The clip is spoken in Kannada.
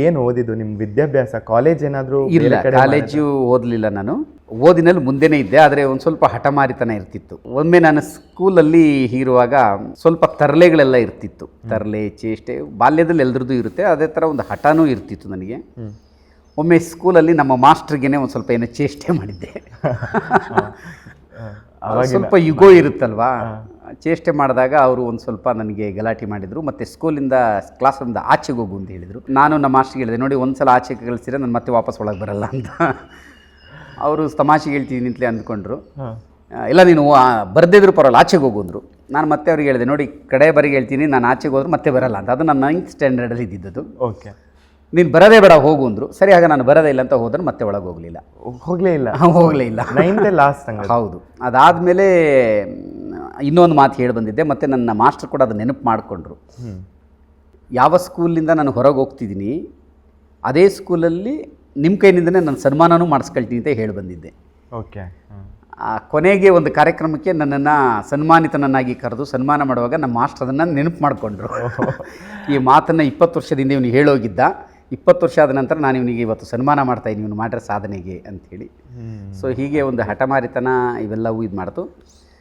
ಏನು ಓದಿದ್ದು ನಿಮ್ಮ ವಿದ್ಯಾಭ್ಯಾಸ? ಕಾಲೇಜ್ ಏನಾದರೂ? ಇಲ್ಲ, ಕಾಲೇಜು ಓದಲಿಲ್ಲ. ನಾನು ಓದಿನಲ್ಲಿ ಮುಂದೆನೇ ಇದ್ದೆ, ಆದರೆ ಒಂದು ಸ್ವಲ್ಪ ಹಠಮಾರಿತನ ಇರ್ತಿತ್ತು. ಒಮ್ಮೆ ನಾನು ಸ್ಕೂಲಲ್ಲಿ ಇರುವಾಗ ಸ್ವಲ್ಪ ತರಲೆಗಳೆಲ್ಲ ಇರ್ತಿತ್ತು. ತರಲೆ, ಚೇಷ್ಟೆ ಬಾಲ್ಯದಲ್ಲಿ ಎಲ್ರದ್ದು ಇರುತ್ತೆ, ಅದೇ ಥರ ಒಂದು ಹಠನೂ ಇರ್ತಿತ್ತು ನನಗೆ. ಒಮ್ಮೆ ಸ್ಕೂಲಲ್ಲಿ ನಮ್ಮ ಮಾಸ್ಟ್ರಿಗೇನೆ ಒಂದು ಸ್ವಲ್ಪ ಏನೋ ಚೇಷ್ಟೆ ಮಾಡಿದ್ದೆ. ಸ್ವಲ್ಪ ಯುಗೋ ಇರುತ್ತಲ್ವಾ, ಚೇಷ್ಟೆ ಮಾಡಿದಾಗ ಅವರು ಒಂದು ಸ್ವಲ್ಪ ನನಗೆ ಗಲಾಟೆ ಮಾಡಿದರು. ಮತ್ತು ಸ್ಕೂಲಿಂದ ಕ್ಲಾಸಿಂದ ಆಚೆಗೆ ಹೋಗು ಅಂತ ಹೇಳಿದರು. ನಾನು ನಮ್ಮ ಮಾಸ್ಟ್ರಿಗೆ ಹೇಳಿದೆ, ನೋಡಿ ಒಂದು ಸಲ ಆಚೆಗೆ ಕಳಿಸಿದ್ರೆ ನಾನು ಮತ್ತೆ ವಾಪಸ್ ಒಳಗೆ ಬರಲ್ಲ ಅಂತ. ಅವರು ತಮಾಷೆಗೆ ಹೇಳ್ತೀನಿ ಅಂತಲೇ ಅಂದ್ಕೊಂಡ್ರು. ಇಲ್ಲ, ನೀನು ಬರದೇ ಇದ್ರೂ ಪರವಾಗಿಲ್ಲ, ಆಚೆಗೆ ಹೋಗು ಅಂದರು. ನಾನು ಮತ್ತೆ ಅವ್ರಿಗೆ ಹೇಳಿದೆ, ನೋಡಿ ಕಡೆ ಬರಿಗೆ ಹೇಳ್ತೀನಿ, ನಾನು ಆಚೆಗೆ ಹೋದ್ರೆ ಮತ್ತೆ ಬರಲ್ಲ ಅಂತ. ಅದು ನಾನು 9th ಸ್ಟ್ಯಾಂಡರ್ಡಲ್ಲಿ ಇದ್ದಿದ್ದು. ಓಕೆ, ನೀನು ಬರೋದೇ ಬೇಡ, ಹೋಗು ಅಂದರು. ಸರಿ, ಆಗ ನಾನು ಬರೋದೇ ಇಲ್ಲ ಅಂತ ಹೋದ್ರೆ ಮತ್ತೆ ಒಳಗೆ ಹೋಗಲೇ ಇಲ್ಲ. ಹೋಗಲೇ ಇಲ್ಲ 9th ಲಾಸ್ಟ್. ಹೌದು. ಅದಾದಮೇಲೆ ಇನ್ನೊಂದು ಮಾತು ಹೇಳಿ ಬಂದಿದ್ದೆ, ಮತ್ತು ನನ್ನ ಮಾಸ್ಟರ್ ಕೂಡ ಅದು ನೆನಪು ಮಾಡಿಕೊಂಡ್ರು. ಯಾವ ಸ್ಕೂಲಿಂದ ನಾನು ಹೊರಗೆ ಹೋಗ್ತಿದ್ದೀನಿ ಅದೇ ಸ್ಕೂಲಲ್ಲಿ ನಿಮ್ಮ ಕೈನಿಂದನೇ ನಾನು ಸನ್ಮಾನನೂ ಮಾಡಿಸ್ಕೊಳ್ತೀನಿ ಅಂತ ಹೇಳಿ ಬಂದಿದ್ದೆ. ಓಕೆ. ಕೊನೆಗೆ ಒಂದು ಕಾರ್ಯಕ್ರಮಕ್ಕೆ ನನ್ನನ್ನು ಸನ್ಮಾನಿತನನ್ನಾಗಿ ಕರೆದು ಸನ್ಮಾನ ಮಾಡುವಾಗ ನಮ್ಮ ಮಾಸ್ಟರ್ ಅದನ್ನು ನೆನಪು ಮಾಡಿಕೊಂಡ್ರು. ಈ ಮಾತನ್ನು 20 ವರ್ಷದಿಂದ ಇವನು ಹೇಳೋಗಿದ್ದ, 20 ವರ್ಷ ಆದ ನಂತರ ನಾನು ಇವನಿಗೆ ಇವತ್ತು ಸನ್ಮಾನ ಮಾಡ್ತಾಯಿದ್ದೀನಿ, ಇವನು ಮಾಡಿರೋ ಸಾಧನೆಗೆ ಅಂಥೇಳಿ. ಸೊ ಹೀಗೆ ಒಂದು ಹಠಮಾರಿತನ ಇವೆಲ್ಲವೂ ಇದು ಮಾಡ್ತು.